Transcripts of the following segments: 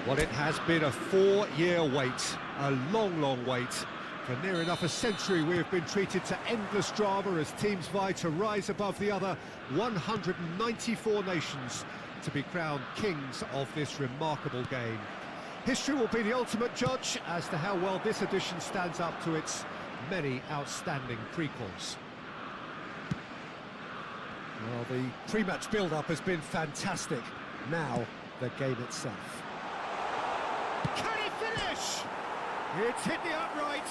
Well, it has been a 4-year wait, a long, long wait. For near enough a century, we have been treated to endless drama as teams vie to rise above the other 194 nations to be crowned kings of this remarkable game. History will be the ultimate judge as to how well this edition stands up to its many outstanding prequels. Well, the pre-match build-up has been fantastic. Now, the game itself. Can he finish? It's hit the upright.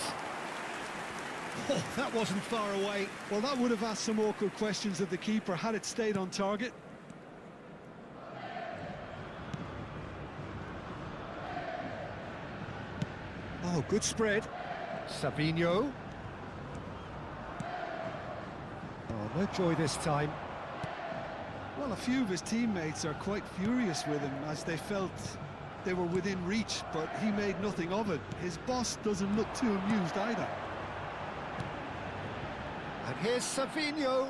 Oh, that wasn't far away. Well, that would have asked some awkward questions of the keeper had it stayed on target. Oh, good spread. Savinho. Oh, no joy this time. Well, a few of his teammates are quite furious with him as they felt they were within reach, but he made nothing of it. His boss doesn't look too amused either. And here's Savinho.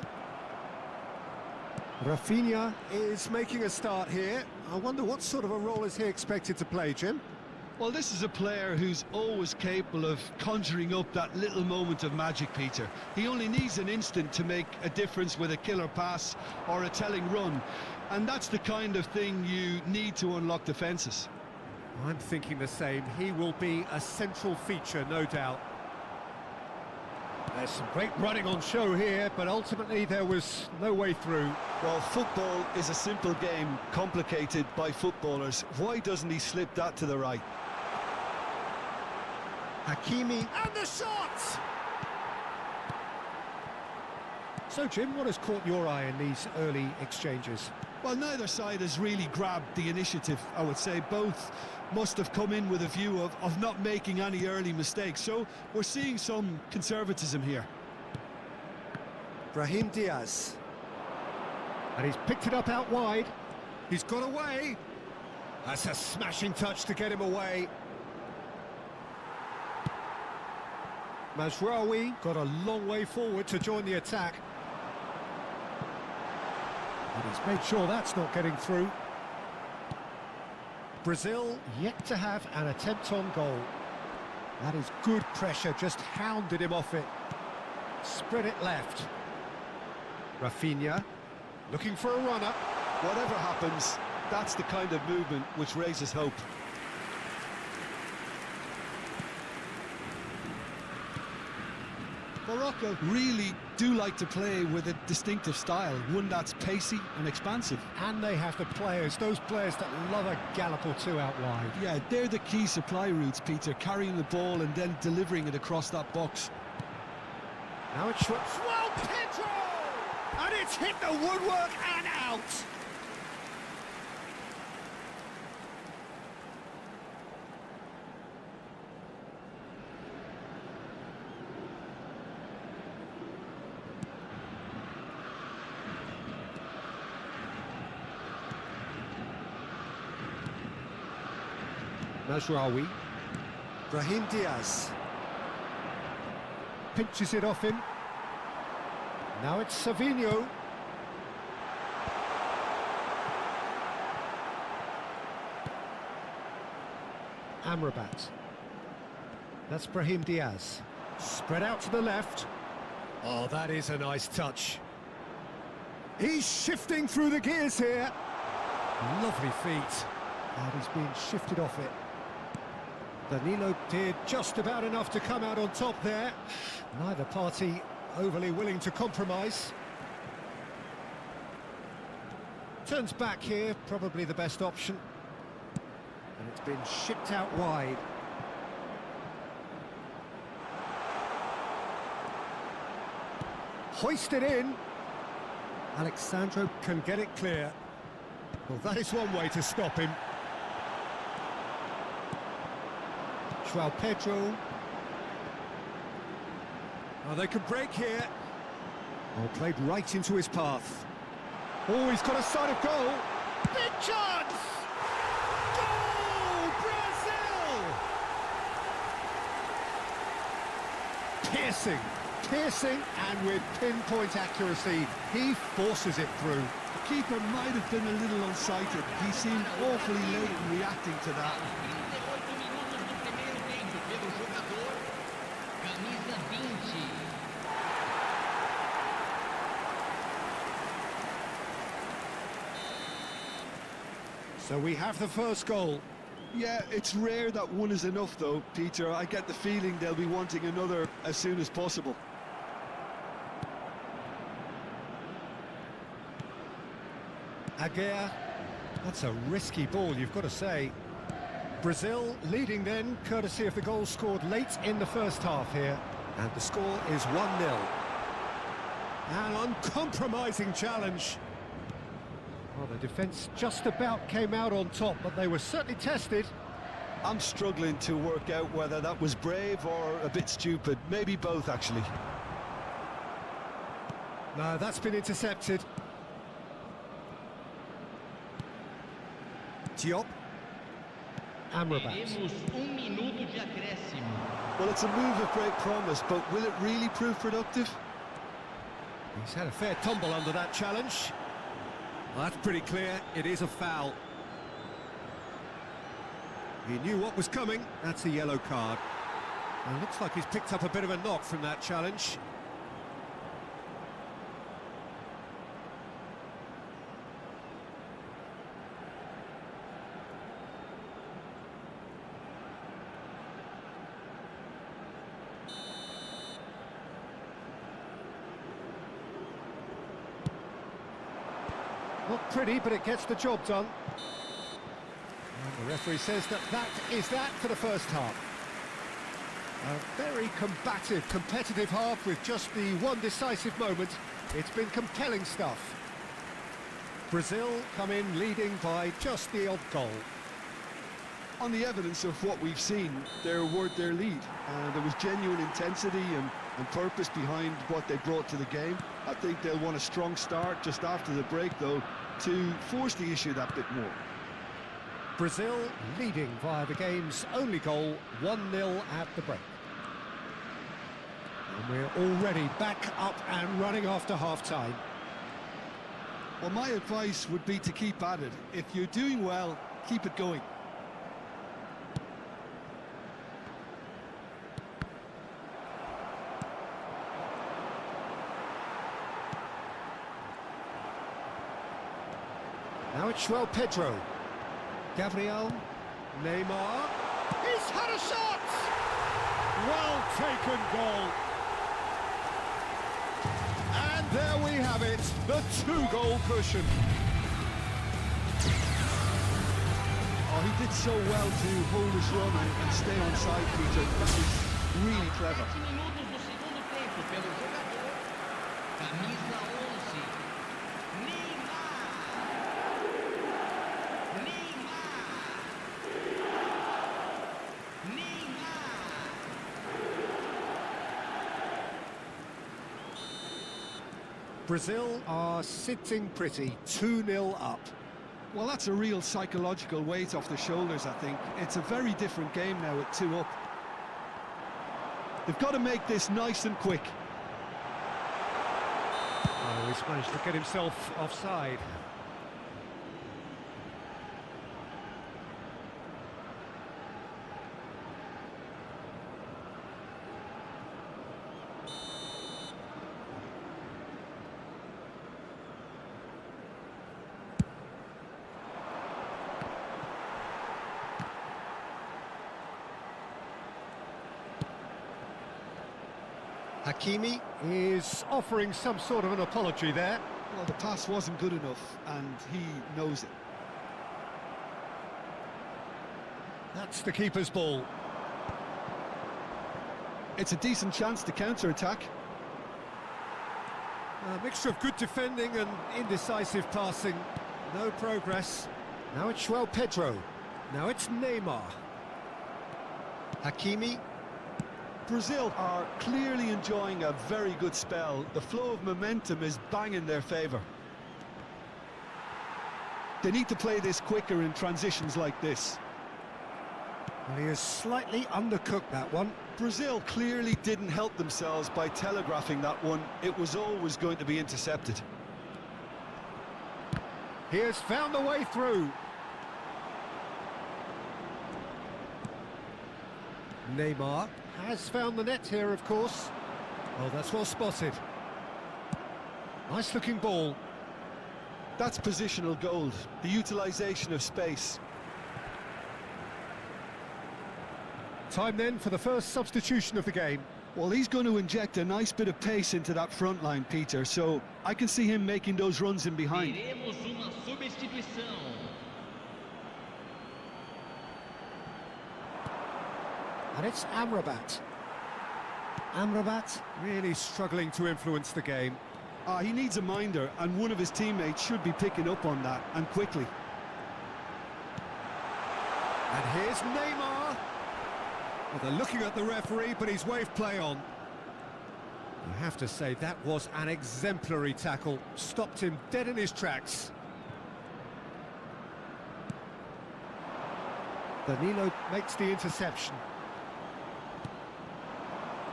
Rafinha is making a start here. I wonder what sort of a role is he expected to play, Jim? Well, this is a player who's always capable of conjuring up that little moment of magic, Peter. He only needs an instant to make a difference with a killer pass or a telling run. And that's the kind of thing you need to unlock defences. I'm thinking the same. He will be a central feature, no doubt. There's some great running on show here, but ultimately there was no way through. Well, football is a simple game, complicated by footballers. Why doesn't he slip that to the right? Hakimi, and the shot! So, Jim, what has caught your eye in these early exchanges? Well, neither side has really grabbed the initiative, I would say. Both must have come in with a view of not making any early mistakes. So we're seeing some conservatism here. Brahim Diaz. And he's picked it up out wide. He's got away. That's a smashing touch to get him away. Mazraoui got a long way forward to join the attack. And he's made sure that's not getting through. Brazil yet to have an attempt on goal. That is good pressure, just hounded him off it. Spread it left. Rafinha, looking for a runner. Whatever happens, that's the kind of movement which raises hope. Morocco really do like to play with a distinctive style, one that's pacey and expansive. And they have those players that love a gallop or two out wide. Yeah, they're the key supply routes, Peter, carrying the ball and then delivering it across that box. Now it's João Pedro! And it's hit the woodwork and out! Mazraoui. Brahim Diaz. Pinches it off him. Now it's Savinho. Amrabat. That's Brahim Diaz. Spread out to the left. Oh, that is a nice touch. He's shifting through the gears here. Lovely feet. And he's been shifted off it. Danilo did just about enough to come out on top there. Neither party overly willing to compromise. Turns back here, probably the best option. And it's been shipped out wide. Hoisted in. Alexandro can get it clear. Well, that is one way to stop him. João Pedro. Oh, they could break here. Oh, played right into his path. Oh, he's got a sight of goal. Big chance! Goal! Brazil! Piercing, and with pinpoint accuracy, he forces it through. The keeper might have been a little unsighted. He seemed awfully late in reacting to that. So we have the first goal. Yeah, it's rare that one is enough though, Peter. I get the feeling they'll be wanting another as soon as possible. Aguirre. That's a risky ball, you've got to say. Brazil leading then, courtesy of the goal scored late in the first half here. And the score is 1-0. An uncompromising challenge. Well, the defence just about came out on top, but they were certainly tested. I'm struggling to work out whether that was brave or a bit stupid. Maybe both, actually. No, that's been intercepted. Diop. Amrabat. Well, it's a move of great promise, but will it really prove productive? He's had a fair tumble under that challenge. Well, that's pretty clear, it is a foul. He knew what was coming, that's a yellow card. And it looks like he's picked up a bit of a knock from that challenge. Not pretty, but it gets the job done. And the referee says that is that for the first half. A very combative, competitive half with just the one decisive moment. It's been compelling stuff. Brazil come in leading by just the odd goal. On the evidence of what we've seen, they're worth their lead. There was genuine intensity and purpose behind what they brought to the game. I think they'll want a strong start just after the break, though, to force the issue that bit more. Brazil leading via the game's only goal, 1-0 at the break. And we're already back up and running after half-time. Well, my advice would be to keep at it. If you're doing well, keep it going. Now it's João Pedro. Gabriel. Neymar. He's had a shot! Well taken goal. There we have it, the two-goal cushion. Oh, he did so well to hold his run and stay on side, Peter. That was really clever. Minutos do segundo tempo pelo jogador, camisa 11, Brazil are sitting pretty, 2-0 up. Well, that's a real psychological weight off the shoulders, I think. It's a very different game now at 2 up. They've got to make this nice and quick. Oh, he's managed to get himself offside. Hakimi is offering some sort of an apology there. Well, the pass wasn't good enough, and he knows it. That's the keeper's ball. It's a decent chance to counter-attack. A mixture of good defending and indecisive passing. No progress. Now it's João Pedro. Now it's Neymar. Hakimi. Brazil are clearly enjoying a very good spell. The flow of momentum is bang in their favour. They need to play this quicker in transitions like this. Well, he has slightly undercooked that one. Brazil clearly didn't help themselves by telegraphing that one. It was always going to be intercepted. He has found a way through. Neymar has found the net here, of course. Oh, that's well spotted. Nice looking ball. That's positional gold, the utilisation of space. Time then for the first substitution of the game. Well, he's going to inject a nice bit of pace into that front line, Peter, so I can see him making those runs in behind. teremos uma substituição. And it's Amrabat. Amrabat really struggling to influence the game. He needs a minder, and one of his teammates should be picking up on that, and quickly. And here's Neymar. Well, they're looking at the referee, but he's waved play on. You have to say that was an exemplary tackle. Stopped him dead in his tracks. Danilo makes the interception.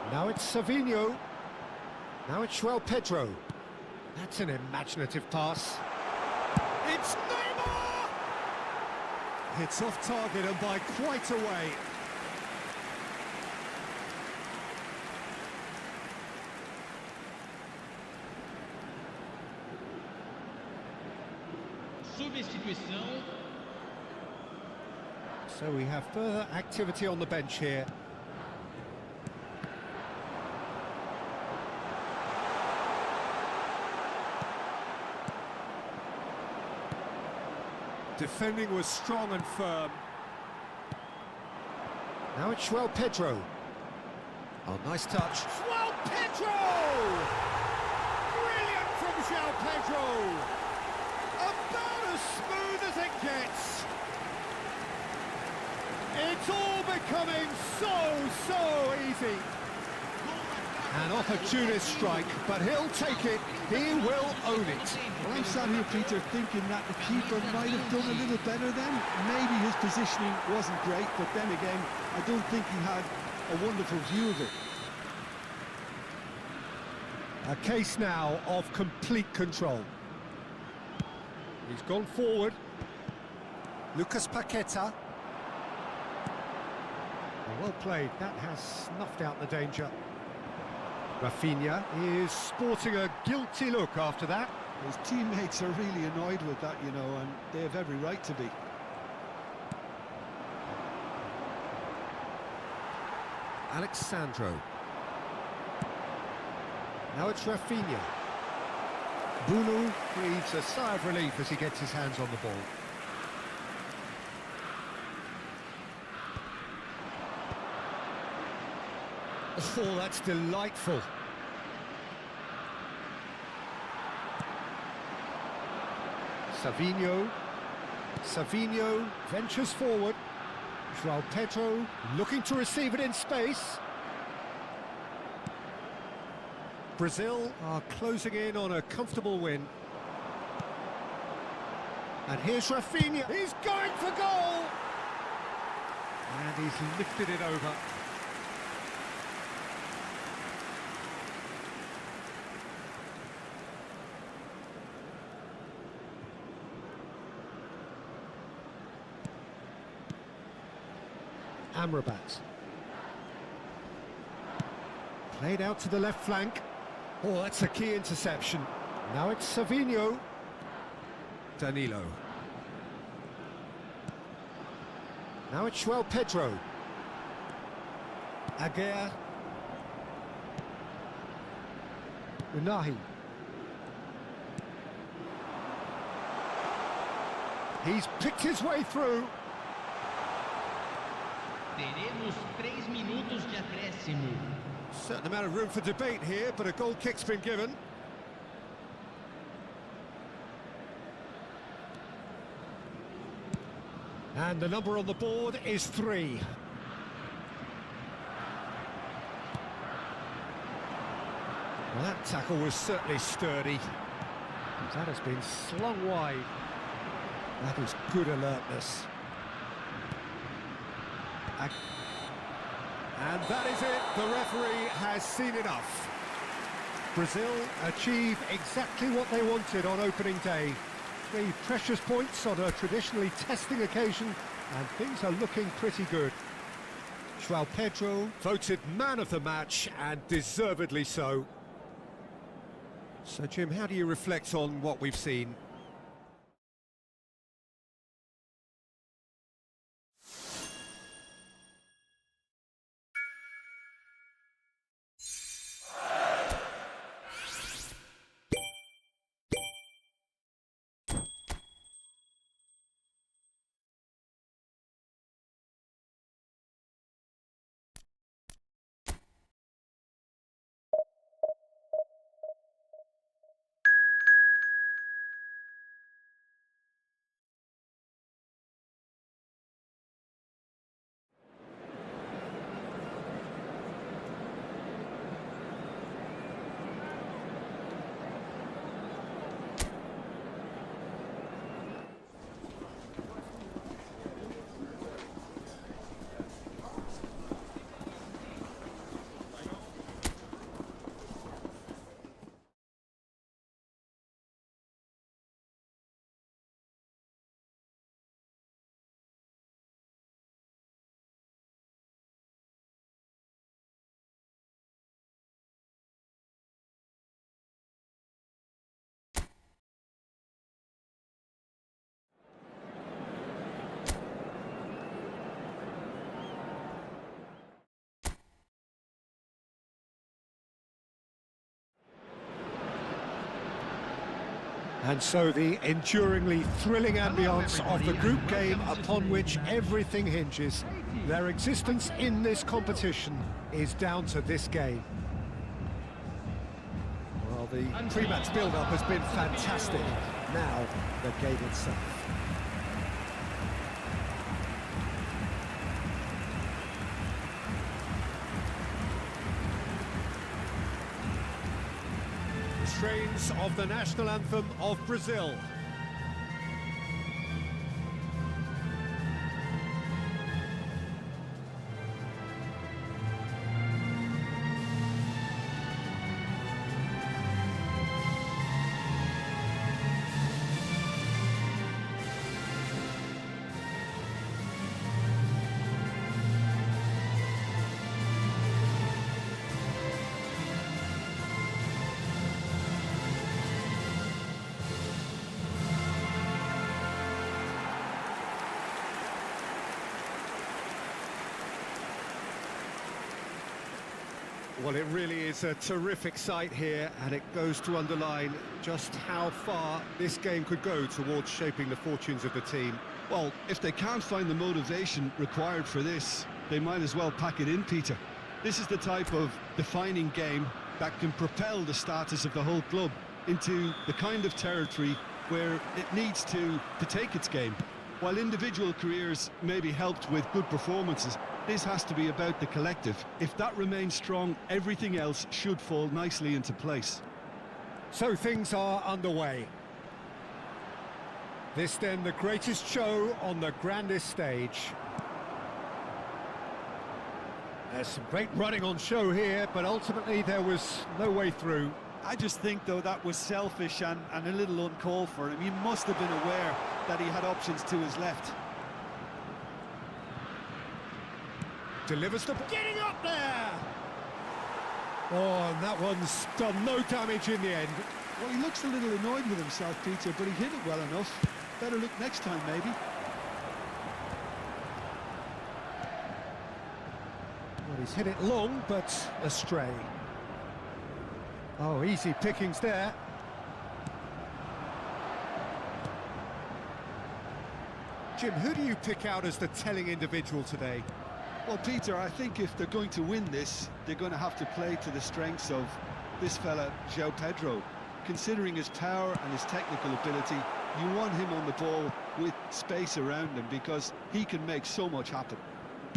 Now it's Savinho. Now it's João Pedro. That's an imaginative pass. It's Neymar! It's off target and by quite a way. Substituição. So we have further activity on the bench here. Defending was strong and firm. Now it's João Pedro. Oh, nice touch. João Pedro! Brilliant from João Pedro! About as smooth as it gets. It's all becoming so easy. An opportunist strike, but he'll take it. He will own it. Well, I'm sat here, Peter, thinking that the keeper might have done a little better then. Maybe his positioning wasn't great, but then again, I don't think he had a wonderful view of it. A case now of complete control. He's gone forward. Lucas Paqueta. Well played. That has snuffed out the danger. Rafinha is sporting a guilty look after that. His teammates are really annoyed with that, you know, and they have every right to be. Alexandro. Now it's Rafinha. Bunu breathes a sigh of relief as he gets his hands on the ball. Oh, that's delightful. Savinho ventures forward. João Pedro looking to receive it in space. Brazil are closing in on a comfortable win. And here's Rafinha. He's going for goal! And he's lifted it over. Amrabat. Played out to the left flank. Oh, that's a key interception. Now it's Savinho. Danilo. Now it's João Pedro. Aguirre. Unahi. He's picked his way through. Teremos 3 minutos de acréscimo. Certain amount of room for debate here, but a goal kick's been given. And the number on the board is 3. Well, that tackle was certainly sturdy. That has been slung wide. That is good alertness. And that is it, the referee has seen enough. Brazil achieve exactly what they wanted on opening day. 3 precious points on a traditionally testing occasion, and things are looking pretty good. João Pedro voted man of the match, and deservedly so. So, Jim, how do you reflect on what we've seen? And so the enduringly thrilling ambience of the group game upon which everything hinges. Their existence in this competition is down to this game. Well, the pre-match build-up has been fantastic. Now, the game itself. Strains of the national anthem of Brazil. Well, it really is a terrific sight here, and it goes to underline just how far this game could go towards shaping the fortunes of the team. Well, if they can't find the motivation required for this, they might as well pack it in, Peter. This is the type of defining game that can propel the status of the whole club into the kind of territory where it needs to take its game. While individual careers may be helped with good performances, this has to be about the collective. If that remains strong, everything else should fall nicely into place. So things are underway. This then the greatest show on the grandest stage. There's some great running on show here, but ultimately there was no way through. I just think, though, that was selfish and a little uncalled for him. He must have been aware that he had options to his left. Delivers the... Getting up there! Oh, and that one's done no damage in the end. Well, he looks a little annoyed with himself, Peter, but he hit it well enough. Better look next time, maybe. Well, he's hit it long, but astray. Oh, easy pickings there. Jim, who do you pick out as the telling individual today? Well, Peter, I think if they're going to win this, they're going to have to play to the strengths of this fella, João Pedro. Considering his power and his technical ability, you want him on the ball with space around him because he can make so much happen.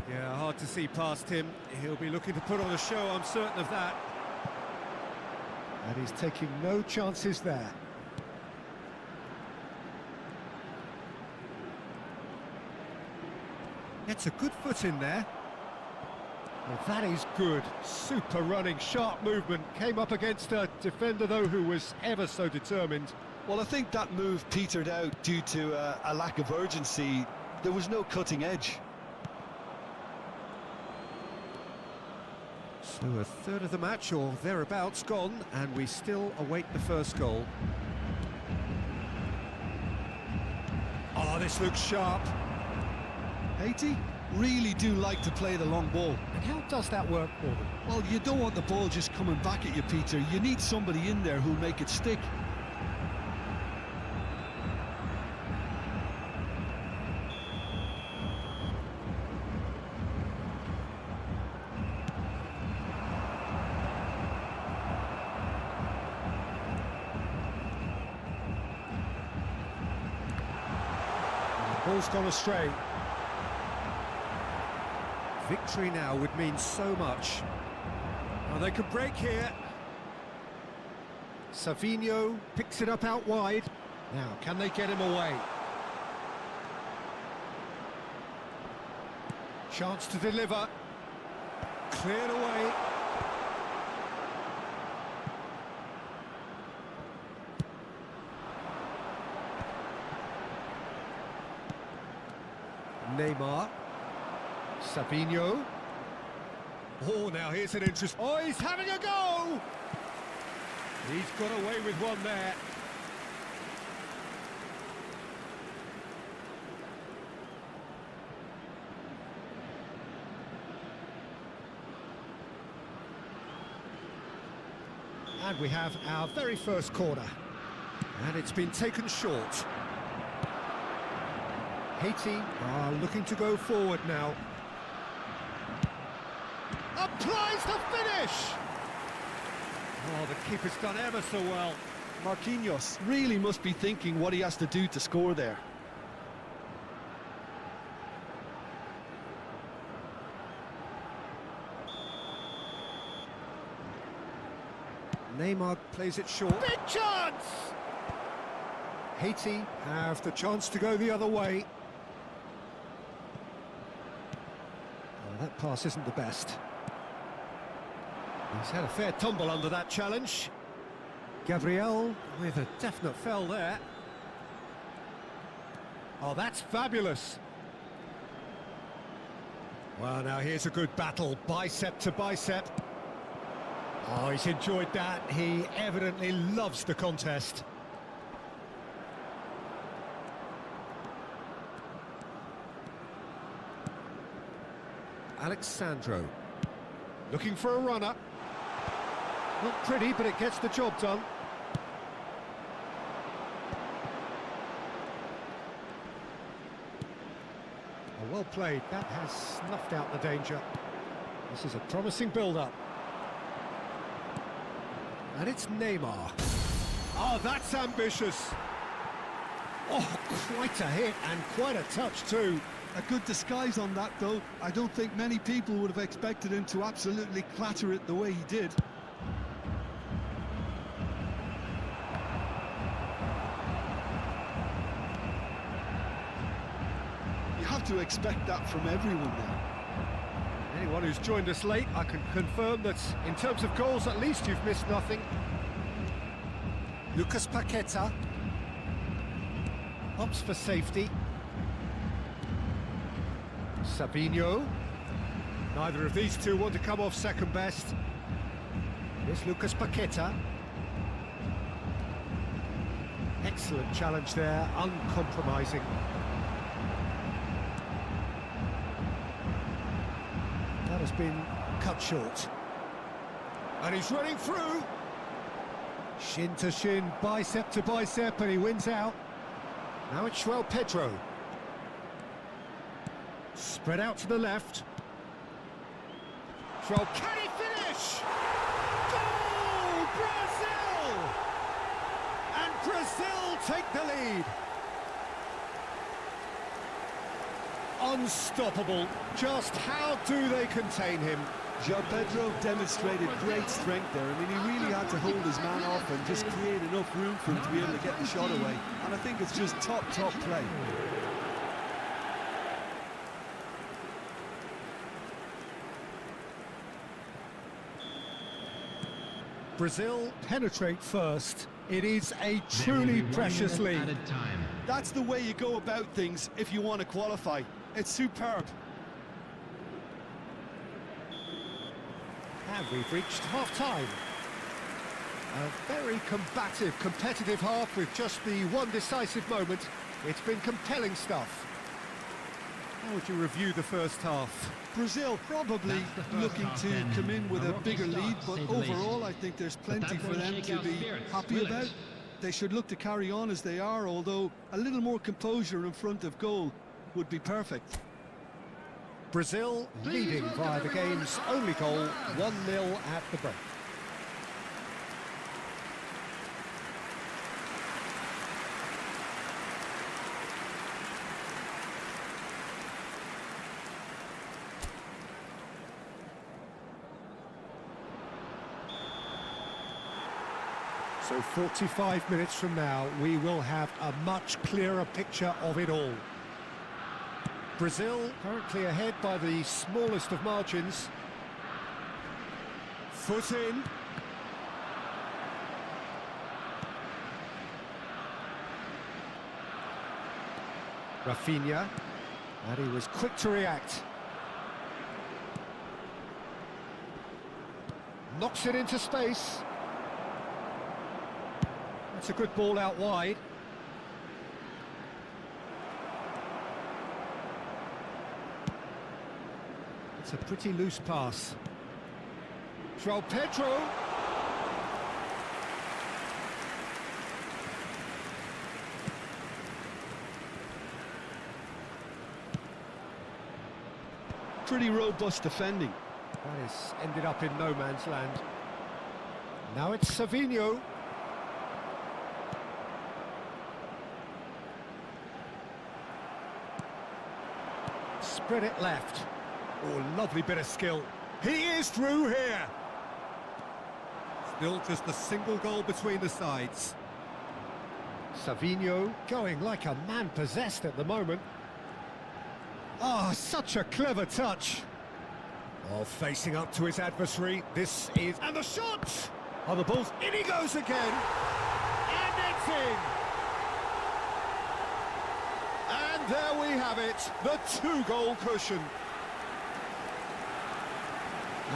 Yeah, hard to see past him. He'll be looking to put on a show, I'm certain of that. And he's taking no chances there. Gets a good foot in there. Well, that is good. Super running, sharp movement. Came up against a defender, though, who was ever so determined. Well, I think that move petered out due to a lack of urgency. There was no cutting edge. So a third of the match, or thereabouts, gone, and we still await the first goal. Oh, this looks sharp. Haiti really do like to play the long ball. And how does that work for them? Well, you don't want the ball just coming back at you, Peter. You need somebody in there who'll make it stick. Ball's gone astray. Victory now would mean so much. Well, they could break here. Savinho picks it up out wide. Now, can they get him away? Chance to deliver. Cleared away. Neymar. Savinho. Oh, now here's an interest. Oh, he's having a go! He's got away with one there. And we have our very first corner. And it's been taken short. Haiti are looking to go forward now. Applies the finish! Oh, the keeper's done ever so well. Marquinhos really must be thinking what he has to do to score there. Neymar plays it short. Big chance! Haiti have the chance to go the other way. Oh, that pass isn't the best. He's had a fair tumble under that challenge. Gabriel with a definite fell there. Oh, that's fabulous. Well, now here's a good battle, bicep to bicep. Oh, he's enjoyed that. He evidently loves the contest. Alexandro looking for a runner. Not pretty, but it gets the job done. Oh, well played. That has snuffed out the danger. This is a promising build-up. And it's Neymar. Oh, that's ambitious. Oh, quite a hit and quite a touch too. A good disguise on that, though. I don't think many people would have expected him to absolutely clatter it the way he did. You have to expect that from everyone now. Anyone who's joined us late, I can confirm that in terms of goals, at least you've missed nothing. Lucas Paqueta opts for safety. Savinho. Neither of these two want to come off second best. Here's Lucas Paqueta. Excellent challenge there, uncompromising. That has been cut short. And he's running through. Shin to shin, bicep to bicep, and he wins out. Now it's João Pedro. Spread out to the left. João, can he finish? Goal! Brazil! And Brazil take the lead. Unstoppable. Just how do they contain him? João Pedro demonstrated great strength there. I mean, he really had to hold his man off and just create enough room for him to be able to get the shot away. And I think it's just top play. Brazil penetrate first. It is a truly precious lead. That's the way you go about things if you want to qualify. It's superb. And we've reached half-time. A very combative, competitive half with just the one decisive moment. It's been compelling stuff. How would you review the first half? Brazil probably looking to come in with a bigger lead, but overall I think there's plenty for them to be happy about. They should look to carry on as they are, although a little more composure in front of goal would be perfect. Brazil leading via the game's only goal, 1-0 at the break. So 45 minutes from now, we will have a much clearer picture of it all. Brazil currently ahead by the smallest of margins. Foot in. Rafinha. And he was quick to react. Knocks it into space. That's a good ball out wide. It's a pretty loose pass. João Pedro. Pretty robust defending. That has ended up in no man's land. Now it's Savinho. Spread it left. Oh, lovely bit of skill. He is through here. Still just a single goal between the sides. Savinho going like a man possessed at the moment. Oh, such a clever touch. Oh, facing up to his adversary. This is... And the shot! Oh, the ball's... In he goes again! And it's in! And there we have it, the two-goal cushion.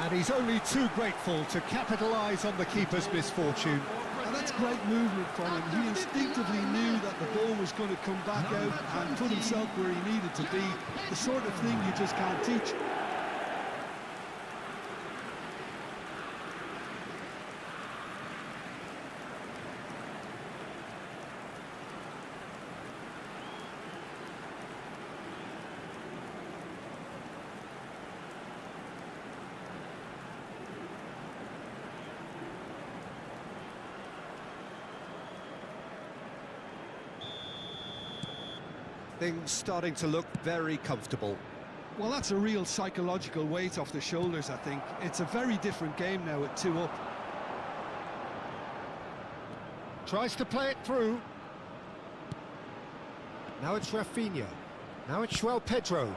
And he's only too grateful to capitalise on the keeper's misfortune. And that's great movement from him. He instinctively knew that the ball was going to come back out and put himself where he needed to be. The sort of thing you just can't teach. Things starting to look very comfortable. Well, that's a real psychological weight off the shoulders, I think. It's a very different game now at 2 up. Tries to play it through. Now it's Rafinha. Now it's João Pedro.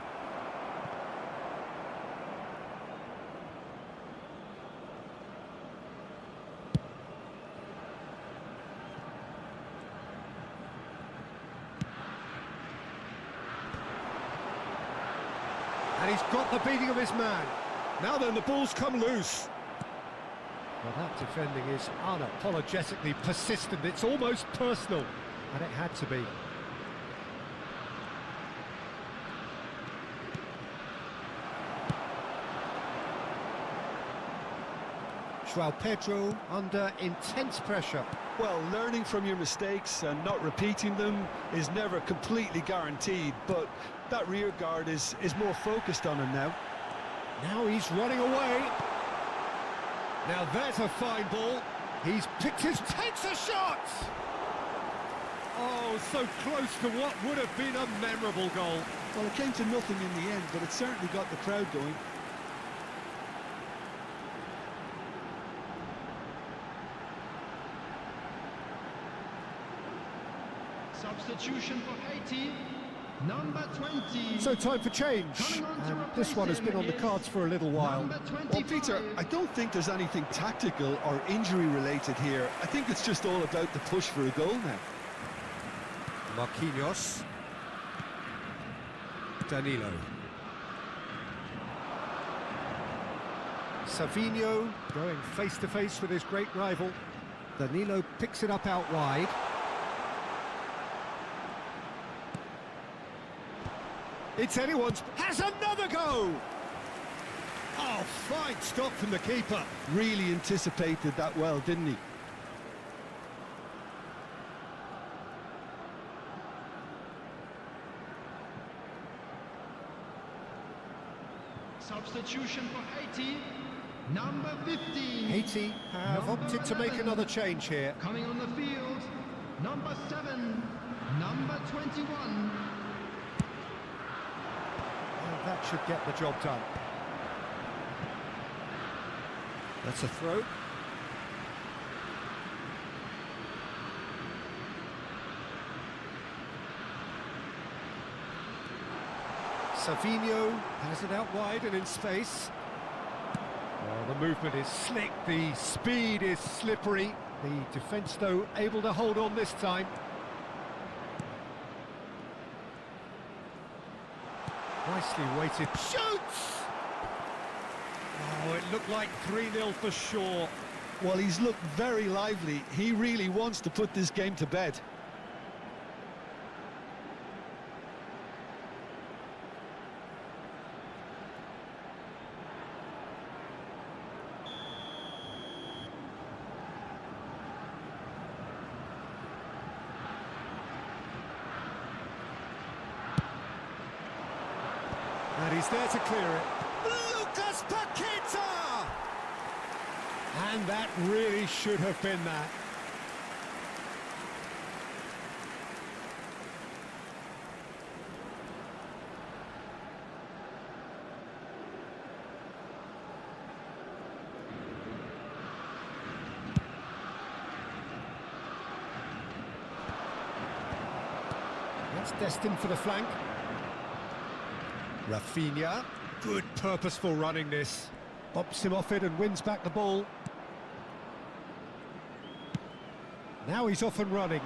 And he's got the beating of his man. Now then, the ball's come loose. Well, that defending is unapologetically persistent. It's almost personal, and it had to be. João Pedro under intense pressure. Well, learning from your mistakes and not repeating them is never completely guaranteed, but that rear guard is more focused on him now. Now he's running away. Now there's a fine ball. He's picked takes a shot! Oh, so close to what would have been a memorable goal. Well, it came to nothing in the end, but it certainly got the crowd going. Substitution for Haiti, number 20. So time for change, and this one has been on the cards for a little while. Well, Peter, I don't think there's anything tactical or injury-related here. I think it's just all about the push for a goal now. Marquinhos. Danilo. Savinho going face-to-face with his great rival. Danilo picks it up out wide. It's anyone's... Has another go! Oh, fine stop from the keeper. Really anticipated that well, didn't he? Substitution for Haiti, number 15. Haiti have opted to make another change here. Coming on the field, number 7, number 21. That should get the job done. That's a throw. Savinho has it out wide and in space. Oh, the movement is slick, the speed is slippery. The defence, though, able to hold on this time. Nicely weighted. Shoots! Oh, it looked like 3-0 for sure. Well, he's looked very lively. He really wants to put this game to bed. And he's there to clear it. Lucas Paqueta! And that really should have been that. That's destined for the flank. Rafinha, good purposeful running this. Bops him off it and wins back the ball. Now he's off and running.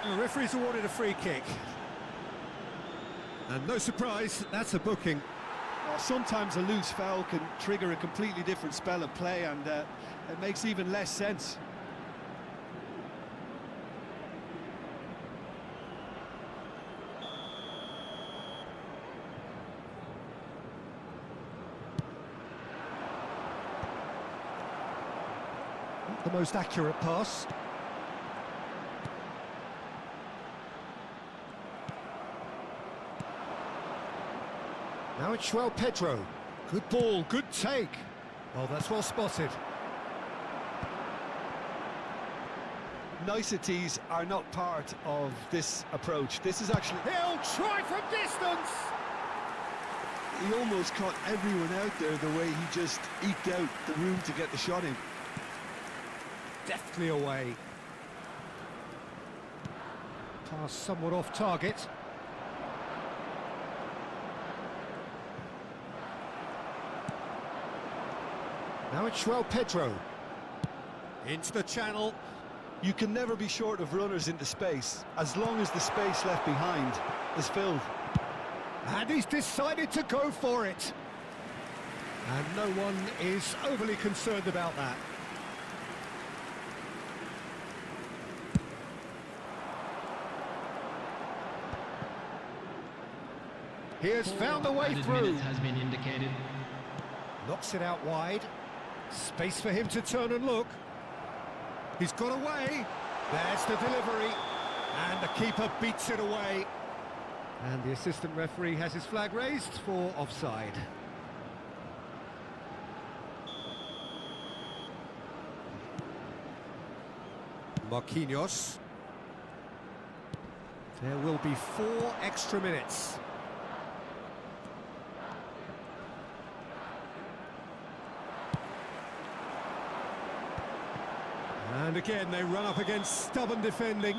The referee's awarded a free kick. And no surprise, that's a booking. Well, sometimes a loose foul can trigger a completely different spell of play, and it makes even less sense. The most accurate pass. Now it's João Pedro. Good ball, good take. Oh, that's well spotted. niceties are not part of this approach. This is actually... He'll try from distance! He almost caught everyone out there the way he just eked out the room to get the shot in. Deftly away. Pass somewhat off target. Now it's João Pedro. Into the channel. You can never be short of runners into space, as long as the space left behind is filled. And he's decided to go for it. And no one is overly concerned about that. He has found a way through. Has been indicated. Knocks it out wide. Space for him to turn and look. He's got away. There's the delivery. And the keeper beats it away. And the assistant referee has his flag raised for offside. Marquinhos. There will be 4 extra minutes. And again, they run up against stubborn defending.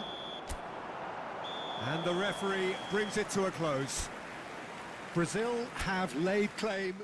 And the referee brings it to a close. Brazil have laid claim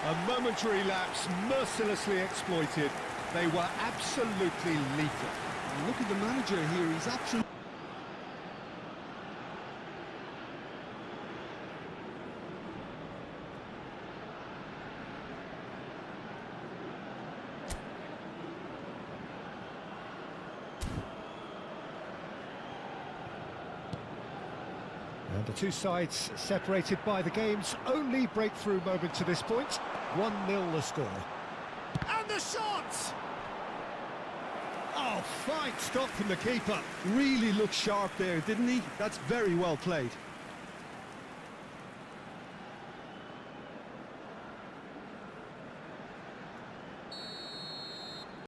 A momentary lapse, mercilessly exploited. They were absolutely lethal. Look at the manager here, he's absolutely... And the two sides separated by the game's only breakthrough moment to this point. 1-0 the score. And the shot! Oh, fine stop from the keeper. Really looked sharp there, didn't he? That's very well played.